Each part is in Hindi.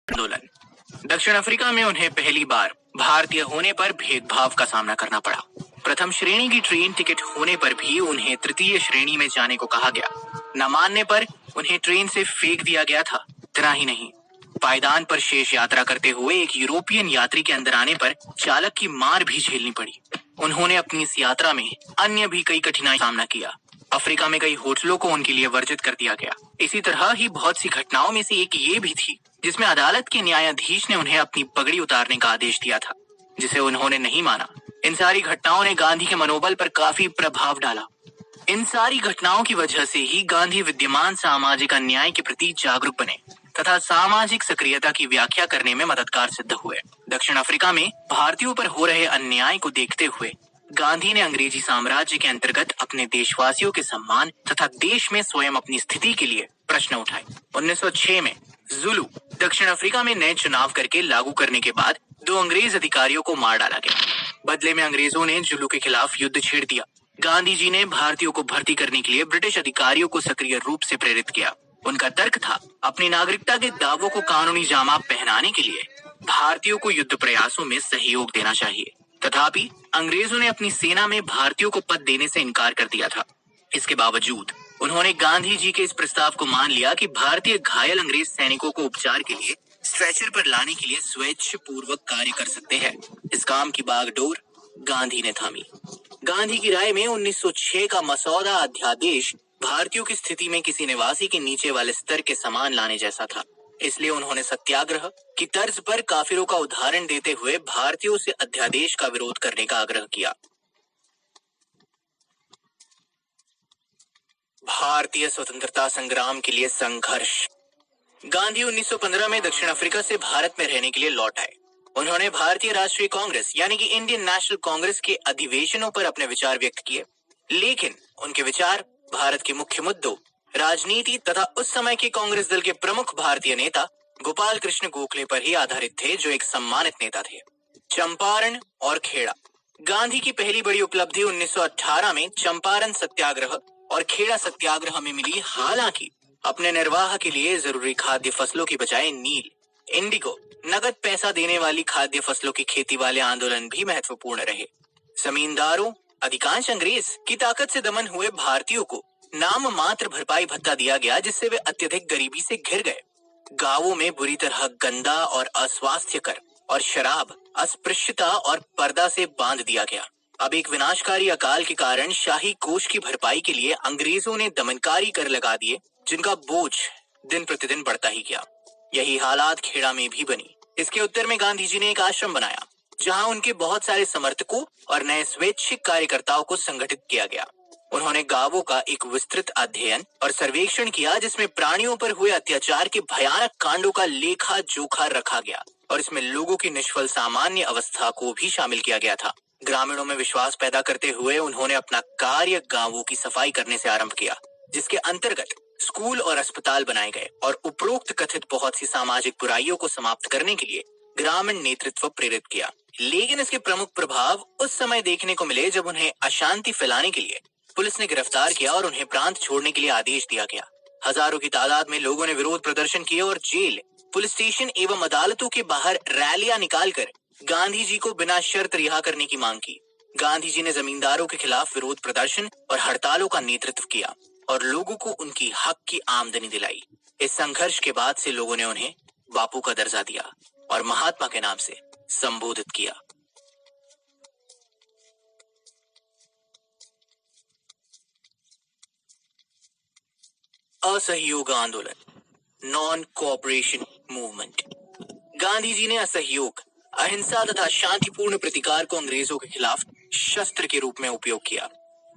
आंदोलन। दक्षिण अफ्रीका में उन्हें पहली बार भारतीय होने पर भेदभाव का सामना करना पड़ा। प्रथम श्रेणी की ट्रेन टिकट होने पर भी उन्हें तृतीय श्रेणी में जाने को कहा गया। न मानने पर उन्हें ट्रेन से फेंक दिया गया था। इतना ही नहीं, पायदान पर शेष यात्रा करते हुए एक यूरोपियन यात्री के अंदर आने पर चालक की मार भी झेलनी पड़ी। उन्होंने अपनी इस यात्रा में अन्य भी कई कठिनाई का सामना किया। अफ्रीका में कई होटलों को उनके लिए वर्जित कर दिया गया। इसी तरह ही बहुत सी घटनाओं में से एक ये भी थी जिसमें अदालत के न्यायाधीश ने उन्हें अपनी पगड़ी उतारने का आदेश दिया था, जिसे उन्होंने नहीं माना। इन सारी घटनाओं ने गांधी के मनोबल पर काफी प्रभाव डाला। इन सारी घटनाओं की वजह से ही गांधी विद्यमान सामाजिक अन्याय के प्रति जागरूक बने तथा सामाजिक सक्रियता की व्याख्या करने में मददगार सिद्ध हुए। दक्षिण अफ्रीका में भारतीयों पर हो रहे अन्याय को देखते हुए गांधी ने अंग्रेजी साम्राज्य के अंतर्गत अपने देशवासियों के सम्मान तथा देश में स्वयं अपनी स्थिति के लिए प्रश्न उठाए। 1906 में जुलू दक्षिण अफ्रीका में नए चुनाव करके लागू करने के बाद 2 अंग्रेज अधिकारियों को मार डाला गया। बदले में अंग्रेजों ने जुलू के खिलाफ युद्ध छेड़ दिया। गांधी जी ने भारतीयों को भर्ती करने के लिए ब्रिटिश अधिकारियों को सक्रिय रूप से प्रेरित किया। उनका तर्क था, अपनी नागरिकता के दावों को कानूनी जामा पहनाने के लिए भारतीयों को युद्ध प्रयासों में सहयोग देना चाहिए। तथापि अंग्रेजों ने अपनी सेना में भारतीयों को पद देने से इनकार कर दिया था। इसके बावजूद उन्होंने गांधी जी के इस प्रस्ताव को मान लिया कि भारतीय घायल अंग्रेज सैनिकों को उपचार के लिए स्ट्रेचर पर लाने के लिए स्वेच्छ पूर्वक कार्य कर सकते हैं। इस काम की बागडोर गांधी ने थामी। गांधी की राय में 1906 का मसौदा अध्यादेश भारतीयों की स्थिति में किसी निवासी के नीचे वाले स्तर के समान लाने जैसा था। इसलिए उन्होंने सत्याग्रह की तर्ज पर काफिरों का उदाहरण देते हुए भारतीयों से अध्यादेश का विरोध करने का आग्रह किया। भारतीय स्वतंत्रता संग्राम के लिए संघर्ष। गांधी 1915 में दक्षिण अफ्रीका से भारत में रहने के लिए लौट आए। उन्होंने भारतीय राष्ट्रीय कांग्रेस यानी कि इंडियन नेशनल कांग्रेस के अधिवेशनों पर अपने विचार व्यक्त किए, लेकिन उनके विचार भारत के मुख्य मुद्दों, राजनीति तथा उस समय के कांग्रेस दल के प्रमुख भारतीय नेता गोपाल कृष्ण गोखले पर ही आधारित थे, जो एक सम्मानित नेता थे। चंपारण और खेड़ा। गांधी की पहली बड़ी उपलब्धि 1918 में चंपारण सत्याग्रह और खेड़ा सत्याग्रह में मिली। हालांकि अपने निर्वाह के लिए जरूरी खाद्य फसलों की बजाय नील, इंडिगो, नगद पैसा देने वाली खाद्य फसलों की खेती वाले आंदोलन भी महत्वपूर्ण रहे। जमींदारों, अधिकांश अंग्रेज की ताकत से दमन हुए भारतीयों को नाम मात्र भरपाई भत्ता दिया गया, जिससे वे अत्यधिक गरीबी से घिर गए। गांवों में बुरी तरह गंदा और अस्वास्थ्यकर और शराब, अस्पृश्यता और पर्दा से बांध दिया गया। अब एक विनाशकारी अकाल के कारण शाही कोष की भरपाई के लिए अंग्रेजों ने दमनकारी कर लगा दिए, जिनका बोझ दिन प्रतिदिन बढ़ता ही गया। यही हालात खेड़ा में भी बनी। इसके उत्तर में गांधी जी ने एक आश्रम बनाया, जहां उनके बहुत सारे समर्थकों और नए स्वैच्छिक कार्यकर्ताओं को संगठित किया गया। उन्होंने गांवों का एक विस्तृत अध्ययन और सर्वेक्षण किया, जिसमें प्राणियों पर हुए अत्याचार के भयानक कांडों का लेखा जोखा रखा गया और इसमें लोगों की निष्फल सामान्य अवस्था को भी शामिल किया गया था। ग्रामीणों में विश्वास पैदा करते हुए उन्होंने अपना कार्य गांवों की सफाई करने से आरंभ किया, जिसके अंतर्गत स्कूल और अस्पताल बनाए गए और उपरोक्त कथित बहुत सी सामाजिक बुराइयों को समाप्त करने के लिए ग्रामीण नेतृत्व प्रेरित किया। लेकिन इसके प्रमुख प्रभाव उस समय देखने को मिले जब उन्हें अशांति फैलाने के लिए पुलिस ने गिरफ्तार किया और उन्हें प्रांत छोड़ने के लिए आदेश दिया गया। हजारों की तादाद में लोगों ने विरोध प्रदर्शन किए और जेल, पुलिस स्टेशन एवं अदालतों के बाहर रैलियां निकालकर गांधी जी को बिना शर्त रिहा करने की मांग की। गांधी जी ने जमींदारों के खिलाफ विरोध प्रदर्शन और हड़तालों का नेतृत्व किया और लोगों को उनकी हक की आमदनी दिलाई। इस संघर्ष के बाद से लोगों ने उन्हें बापू का दर्जा दिया और महात्मा के नाम से संबोधित किया। असहयोग आंदोलन, non cooperation movement. Gandhi ji ने असहयोग, अहिंसा तथा शांतिपूर्ण प्रतिकार को अंग्रेजों के खिलाफ शस्त्र के रूप में उपयोग किया।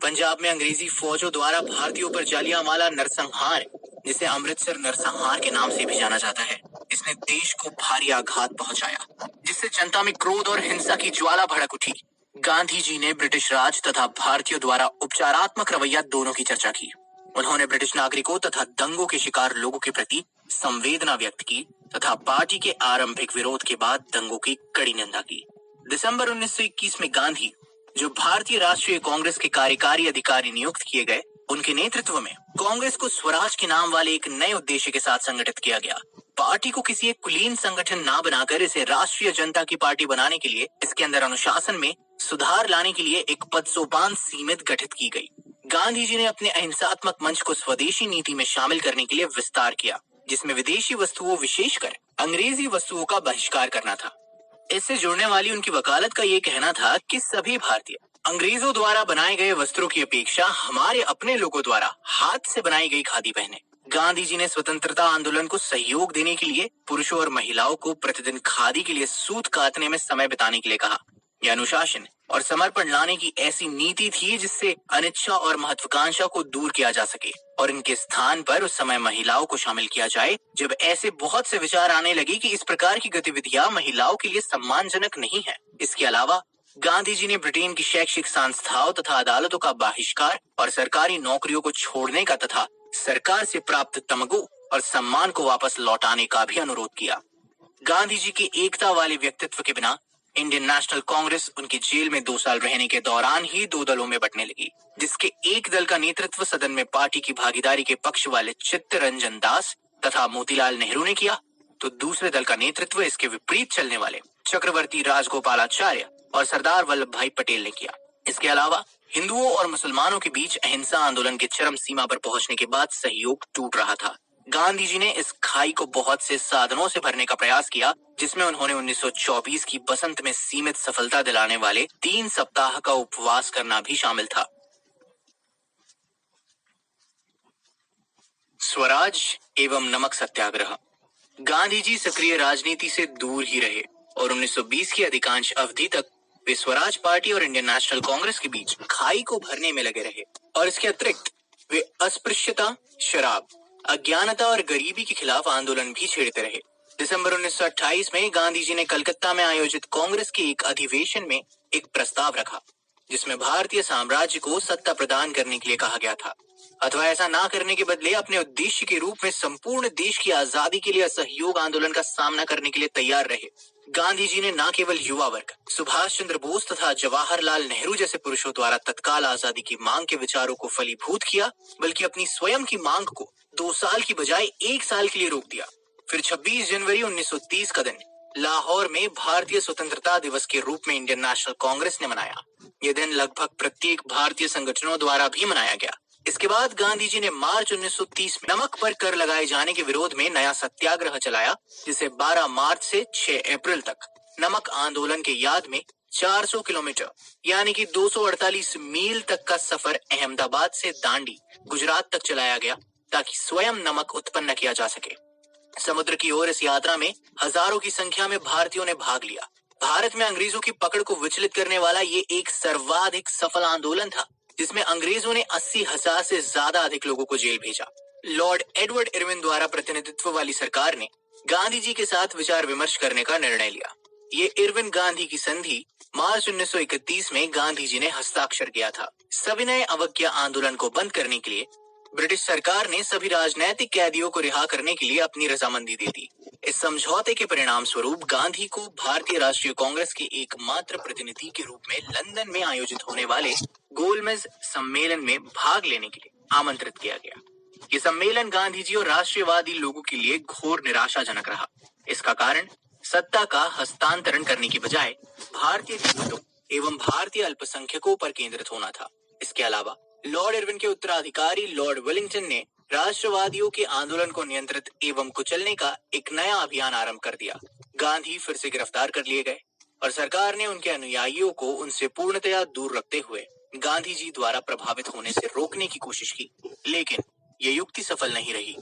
पंजाब में अंग्रेजी फौजों द्वारा भारतीयों पर जालियांवाला नरसंहार, जिसे अमृतसर नरसंहार के नाम से भी जाना जाता है, इसने देश को भारी आघात पहुंचाया, जिससे जनता में क्रोध और हिंसा की ज्वाला भड़क उठी। गांधी जी ने ब्रिटिश राज तथा भारतीयों द्वारा उपचारात्मक रवैया दोनों की चर्चा की। उन्होंने ब्रिटिश नागरिकों तथा दंगों के शिकार लोगों के प्रति संवेदना व्यक्त की तथा पार्टी के आरंभिक विरोध के बाद दंगों की कड़ी निंदा की। दिसंबर 1921 में गांधी, जो भारतीय राष्ट्रीय कांग्रेस के कार्यकारी अधिकारी नियुक्त किए गए, उनके नेतृत्व में कांग्रेस को स्वराज के नाम वाले एक नए उद्देश्य के साथ संगठित किया गया। पार्टी को किसी एक कुलीन संगठन ना बनाकर इसे राष्ट्रीय जनता की पार्टी बनाने के लिए इसके अंदर अनुशासन में सुधार लाने के लिए एक पदसोपान सीमित गठित की गई। गांधी जी ने अपने अहिंसात्मक मंच को स्वदेशी नीति में शामिल करने के लिए विस्तार किया, जिसमें विदेशी वस्तुओं विशेषकर अंग्रेजी वस्तुओं का बहिष्कार करना था। इससे जुड़ने वाली उनकी वकालत का ये कहना था कि सभी भारतीय अंग्रेजों द्वारा बनाए गए वस्त्रों की अपेक्षा हमारे अपने लोगों द्वारा हाथ से बनाई गई खादी पहने। गांधी जी ने स्वतंत्रता आंदोलन को सहयोग देने के लिए पुरुषों और महिलाओं को प्रतिदिन खादी के लिए सूत काटने में समय बिताने के लिए कहा। यह अनुशासन और समर्पण लाने की ऐसी नीति थी जिससे अनिच्छा और महत्वाकांक्षा को दूर किया जा सके और इनके स्थान पर उस समय महिलाओं को शामिल किया जाए जब ऐसे बहुत से विचार आने लगे कि इस प्रकार की गतिविधियां महिलाओं के लिए सम्मानजनक नहीं है। इसके अलावा गांधी जी ने ब्रिटेन की शैक्षिक संस्थाओं तथा अदालतों का बहिष्कार और सरकारी नौकरियों को छोड़ने का तथा सरकार से प्राप्त तमगो और सम्मान को वापस लौटाने का भी अनुरोध किया। गांधी जी के एकता वाले व्यक्तित्व के बिना इंडियन नेशनल कांग्रेस उनके जेल में 2 साल रहने के दौरान ही 2 दलों में बंटने लगी, जिसके एक दल का नेतृत्व सदन में पार्टी की भागीदारी के पक्ष वाले चित्तरंजन दास तथा मोतीलाल नेहरू ने किया, तो दूसरे दल का नेतृत्व इसके विपरीत चलने वाले चक्रवर्ती राजगोपालाचार्य और सरदार वल्लभ भाई पटेल ने किया। इसके अलावा हिंदुओं और मुसलमानों के बीच अहिंसा आंदोलन के चरम सीमा पर पहुंचने के बाद सहयोग टूट रहा था। गांधी जी ने इस खाई को बहुत से साधनों से भरने का प्रयास किया, जिसमें उन्होंने 1924 की बसंत में सीमित सफलता दिलाने वाले 3 सप्ताह का उपवास करना भी शामिल था। स्वराज एवं नमक सत्याग्रह। गांधी जी सक्रिय राजनीति से दूर ही रहे और 1920 की अधिकांश अवधि तक वे स्वराज पार्टी और इंडियन नेशनल कांग्रेस के बीच खाई को भरने में लगे रहे और इसके अतिरिक्त वे अस्पृश्यता, शराब, अज्ञानता और गरीबी के खिलाफ आंदोलन भी छेड़ते रहे। दिसंबर 1928 में गांधी जी ने कलकत्ता में आयोजित कांग्रेस के एक अधिवेशन में एक प्रस्ताव रखा, जिसमें भारतीय साम्राज्य को सत्ता प्रदान करने के लिए कहा गया था, अथवा ऐसा ना करने के बदले अपने उद्देश्य के रूप में संपूर्ण देश की आजादी के लिए असहयोग आंदोलन का सामना करने के लिए तैयार रहे। गांधी जी ने न केवल युवा वर्ग, सुभाष चंद्र बोस तथा जवाहरलाल नेहरू जैसे पुरुषों द्वारा तत्काल आजादी की मांग के विचारों को फलीभूत किया, बल्कि अपनी स्वयं की मांग को 2 साल की बजाय 1 साल के लिए रोक दिया। फिर 26 जनवरी 1930 का दिन लाहौर में भारतीय स्वतंत्रता दिवस के रूप में इंडियन नेशनल कांग्रेस ने मनाया। यह दिन लगभग प्रत्येक भारतीय संगठनों द्वारा भी मनाया गया। इसके बाद गांधी जी ने मार्च 1930 में नमक पर कर लगाए जाने के विरोध में नया सत्याग्रह चलाया, जिसे 12 मार्च से 6 अप्रैल तक नमक आंदोलन के याद में 400 किलोमीटर यानी कि 248 मील तक का सफर अहमदाबाद से दांडी, गुजरात तक चलाया गया, ताकि स्वयं नमक उत्पन्न किया जा सके। समुद्र की ओर इस यात्रा में हजारों की संख्या में भारतीयों ने भाग लिया। भारत में अंग्रेजों की पकड़ को विचलित करने वाला ये एक सर्वाधिक सफल आंदोलन था, जिसमें अंग्रेजों ने 80,000 से ज्यादा अधिक लोगों को जेल भेजा। लॉर्ड एडवर्ड इरविन द्वारा प्रतिनिधित्व वाली सरकार ने गांधी जी के साथ विचार विमर्श करने का निर्णय लिया। ये इरविन गांधी की संधि मार्च 1931 में गांधी जी ने हस्ताक्षर किया था। सविनय अवज्ञा आंदोलन को बंद करने के लिए ब्रिटिश सरकार ने सभी राजनैतिक कैदियों को रिहा करने के लिए अपनी रजामंदी दे दी। इस समझौते के परिणाम स्वरूप गांधी को भारतीय राष्ट्रीय कांग्रेस के एकमात्र प्रतिनिधि के रूप में लंदन में आयोजित होने वाले गोलमेज सम्मेलन में भाग लेने के लिए आमंत्रित किया गया। ये सम्मेलन गांधी जी और राष्ट्रवादी लोगों के लिए घोर निराशाजनक रहा। इसका कारण सत्ता का हस्तांतरण करने की बजाय भारतीय जूतों एवं भारतीय अल्पसंख्यकों पर केंद्रित होना था। इसके अलावा लॉर्ड इरविन के उत्तराधिकारी लॉर्ड वेलिंगटन ने राष्ट्रवादियों के आंदोलन को नियंत्रित एवं कुचलने का एक नया अभियान आरंभ कर दिया। गांधी फिर से गिरफ्तार कर लिए गए और सरकार ने उनके अनुयायियों को उनसे पूर्णतया दूर रखते हुए गांधी जी द्वारा प्रभावित होने से रोकने की कोशिश की, लेकिन ये युक्ति सफल नहीं रही।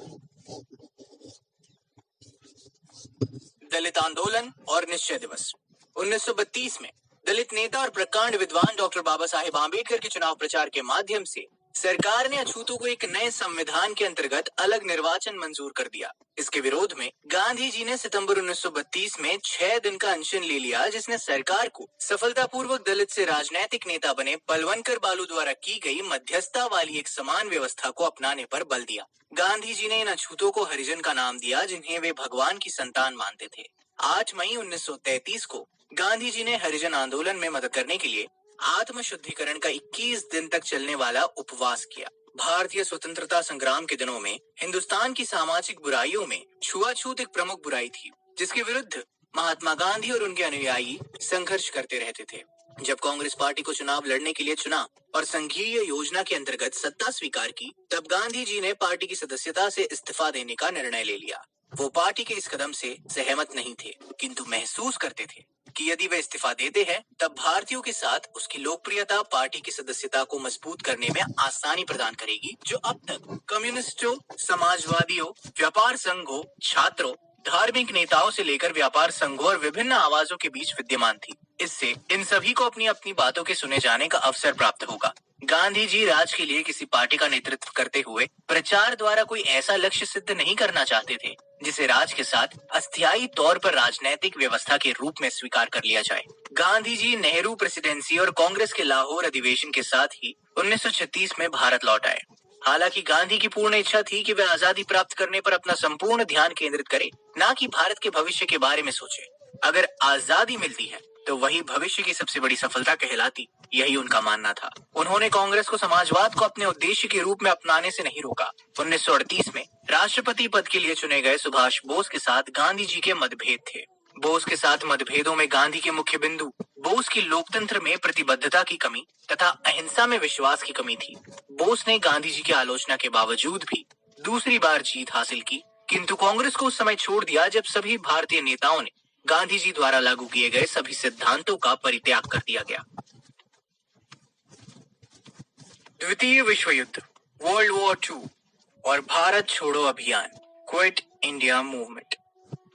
दलित आंदोलन और निश्चय दिवस। 1932 में दलित नेता और प्रकांड विद्वान डॉक्टर बाबा साहेब आम्बेडकर के चुनाव प्रचार के माध्यम से सरकार ने अछूतों को एक नए संविधान के अंतर्गत अलग निर्वाचन मंजूर कर दिया। इसके विरोध में गांधी जी ने सितंबर 1932 में 6 दिन का अनशन ले लिया, जिसने सरकार को सफलतापूर्वक दलित से राजनीतिक नेता बने पलवनकर बालू द्वारा की गई मध्यस्थता वाली एक समान व्यवस्था को अपनाने पर बल दिया। गांधी जी ने इन अछूतों को हरिजन का नाम दिया, जिन्हें वे भगवान की संतान मानते थे। 8 मई 1933 को गांधी जी ने हरिजन आंदोलन में मदद करने के लिए आत्म शुद्धिकरण का 21 दिन तक चलने वाला उपवास किया। भारतीय स्वतंत्रता संग्राम के दिनों में हिंदुस्तान की सामाजिक बुराइयों में छुआछूत एक प्रमुख बुराई थी, जिसके विरुद्ध महात्मा गांधी और उनके अनुयायी संघर्ष करते रहते थे। जब कांग्रेस पार्टी को चुनाव लड़ने के लिए चुना और संघीय योजना के अंतर्गत सत्ता स्वीकार की, तब गांधी जी ने पार्टी की सदस्यता से इस्तीफा देने का निर्णय ले लिया। वो पार्टी के इस कदम से सहमत नहीं थे, किंतु महसूस करते थे कि यदि वे इस्तीफा देते हैं, तब भारतीयों के साथ उसकी लोकप्रियता पार्टी की सदस्यता को मजबूत करने में आसानी प्रदान करेगी, जो अब तक कम्युनिस्टों, समाजवादियों, व्यापार संघों, छात्रों, धार्मिक नेताओं से लेकर व्यापार संघों और विभिन्न आवाजों के बीच विद्यमान थी। इससे इन सभी को अपनी अपनी बातों के सुने जाने का अवसर प्राप्त होगा। गांधी जी राज के लिए किसी पार्टी का नेतृत्व करते हुए प्रचार द्वारा कोई ऐसा लक्ष्य सिद्ध नहीं करना चाहते थे जिसे राज के साथ अस्थायी तौर पर राजनीतिक व्यवस्था के रूप में स्वीकार कर लिया जाए। गांधी जी नेहरू प्रेसिडेंसी और कांग्रेस के लाहौर अधिवेशन के साथ ही 1936 में भारत लौट आए। हालांकि गांधी की पूर्ण इच्छा थी कि वे आजादी प्राप्त करने पर अपना संपूर्ण ध्यान केंद्रित करें, न कि भारत के भविष्य के बारे में सोचे। अगर आजादी मिलती है तो वही भविष्य की सबसे बड़ी सफलता कहलाती, यही उनका मानना था। उन्होंने कांग्रेस को समाजवाद को अपने उद्देश्य के रूप में अपनाने से नहीं रोका। 1938 में राष्ट्रपति पद के लिए चुने गए सुभाष बोस के साथ गांधी जी के मतभेद थे। बोस के साथ मतभेदों में गांधी के मुख्य बिंदु बोस की लोकतंत्र में प्रतिबद्धता की कमी तथा अहिंसा में विश्वास की कमी थी। बोस ने गांधी जी की आलोचना के बावजूद भी दूसरी बार जीत हासिल की, किंतु कांग्रेस को उस समय छोड़ दिया जब सभी भारतीय नेताओं ने गांधी जी द्वारा लागू किए गए सभी सिद्धांतों का परित्याग कर दिया गया। द्वितीय विश्व युद्ध, वर्ल्ड वॉर II और भारत छोड़ो अभियान, क्विट इंडिया मूवमेंट।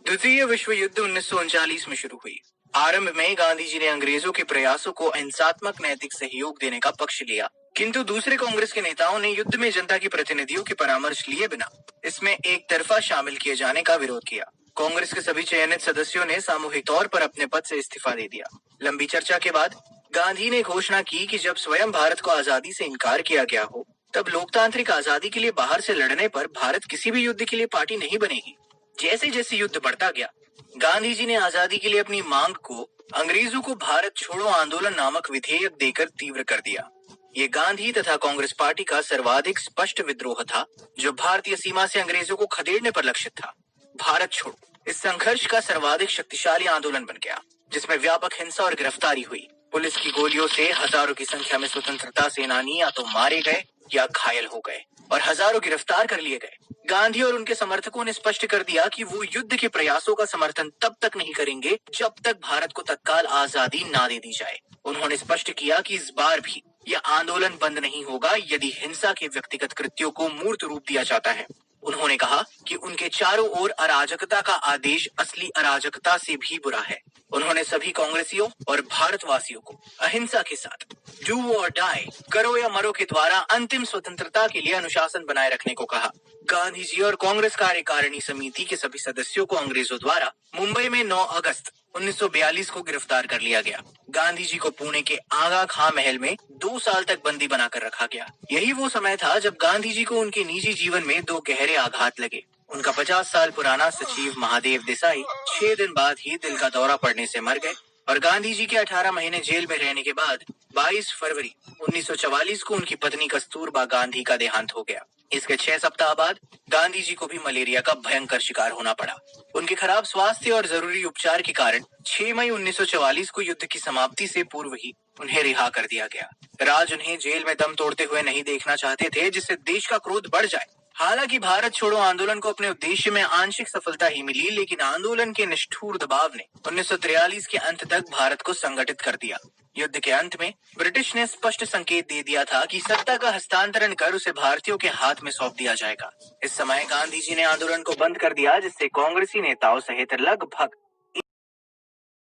द्वितीय विश्व युद्ध 1939 में शुरू हुई। आरंभ में गांधी जी ने अंग्रेजों के प्रयासों को अहिंसात्मक नैतिक सहयोग देने का पक्ष लिया, किंतु दूसरे कांग्रेस के नेताओं ने युद्ध में जनता के प्रतिनिधियों के परामर्श लिए बिना इसमें एक तरफा शामिल किए जाने का विरोध किया। कांग्रेस के सभी चयनित सदस्यों ने सामूहिक तौर पर अपने पद से इस्तीफा दे दिया। लंबी चर्चा के बाद गांधी ने घोषणा की कि जब स्वयं भारत को आजादी से इनकार किया गया हो, तब लोकतांत्रिक आजादी के लिए बाहर से लड़ने पर भारत किसी भी युद्ध के लिए पार्टी नहीं बनेगी। जैसे जैसे युद्ध बढ़ता गया, गांधी जी ने आजादी के लिए अपनी मांग को अंग्रेजों को भारत छोड़ो आंदोलन नामक विधेयक देकर तीव्र कर दिया। ये गांधी तथा कांग्रेस पार्टी का सर्वाधिक स्पष्ट विद्रोह था, जो भारतीय सीमा से अंग्रेजों को खदेड़ने पर लक्षित था। भारत छोड़ो इस संघर्ष का सर्वाधिक शक्तिशाली आंदोलन बन गया, जिसमें व्यापक हिंसा और गिरफ्तारी हुई। पुलिस की गोलियों से हजारों की संख्या में स्वतंत्रता सेनानी या तो मारे गए या घायल हो गए और हजारों गिरफ्तार कर लिए गए। गांधी और उनके समर्थकों ने स्पष्ट कर दिया कि वो युद्ध के प्रयासों का समर्थन तब तक नहीं करेंगे जब तक भारत को तत्काल आजादी ना दे दी जाए। उन्होंने स्पष्ट किया कि इस बार भी यह आंदोलन बंद नहीं होगा यदि हिंसा के व्यक्तिगत कृत्यों को मूर्त रूप दिया जाता है। उन्होंने कहा कि उनके चारों ओर अराजकता का आदेश असली अराजकता से भी बुरा है। उन्होंने सभी कांग्रेसियों और भारतवासियों को अहिंसा के साथ डू और डाई, करो या मरो के द्वारा अंतिम स्वतंत्रता के लिए अनुशासन बनाए रखने को कहा। गांधी जी और कांग्रेस कार्यकारिणी समिति के सभी सदस्यों को अंग्रेजों द्वारा मुंबई में 9 अगस्त 1942 को गिरफ्तार कर लिया गया। गांधी जी को पुणे के आगा खां महल में 2 साल तक बंदी बनाकर रखा गया। यही वो समय था जब गांधी जी को उनके निजी जीवन में 2 गहरे आघात लगे। उनका 50 साल पुराना सचिव महादेव देसाई 6 दिन बाद ही दिल का दौरा पड़ने से मर गए और गांधी जी के 18 महीने जेल में रहने के बाद 22 फरवरी 1944 को उनकी पत्नी कस्तूरबा गांधी का देहांत हो गया। इसके 6 सप्ताह बाद गांधी जी को भी मलेरिया का भयंकर शिकार होना पड़ा। उनके खराब स्वास्थ्य और जरूरी उपचार के कारण 6 मई 1944 को युद्ध की समाप्ति से पूर्व ही उन्हें रिहा कर दिया गया। राज उन्हें जेल में दम तोड़ते हुए नहीं देखना चाहते थे, जिससे देश का क्रोध बढ़ जाए। हालांकि भारत छोड़ो आंदोलन को अपने उद्देश्य में आंशिक सफलता ही मिली, लेकिन आंदोलन के निष्ठुर दबाव ने 1943 के अंत तक भारत को संगठित कर दिया। युद्ध के अंत में ब्रिटिश ने स्पष्ट संकेत दे दिया था कि सत्ता का हस्तांतरण कर उसे भारतीयों के हाथ में सौंप दिया जाएगा। इस समय गांधी जी ने आंदोलन को बंद कर दिया, जिससे कांग्रेसी नेताओं सहित लगभग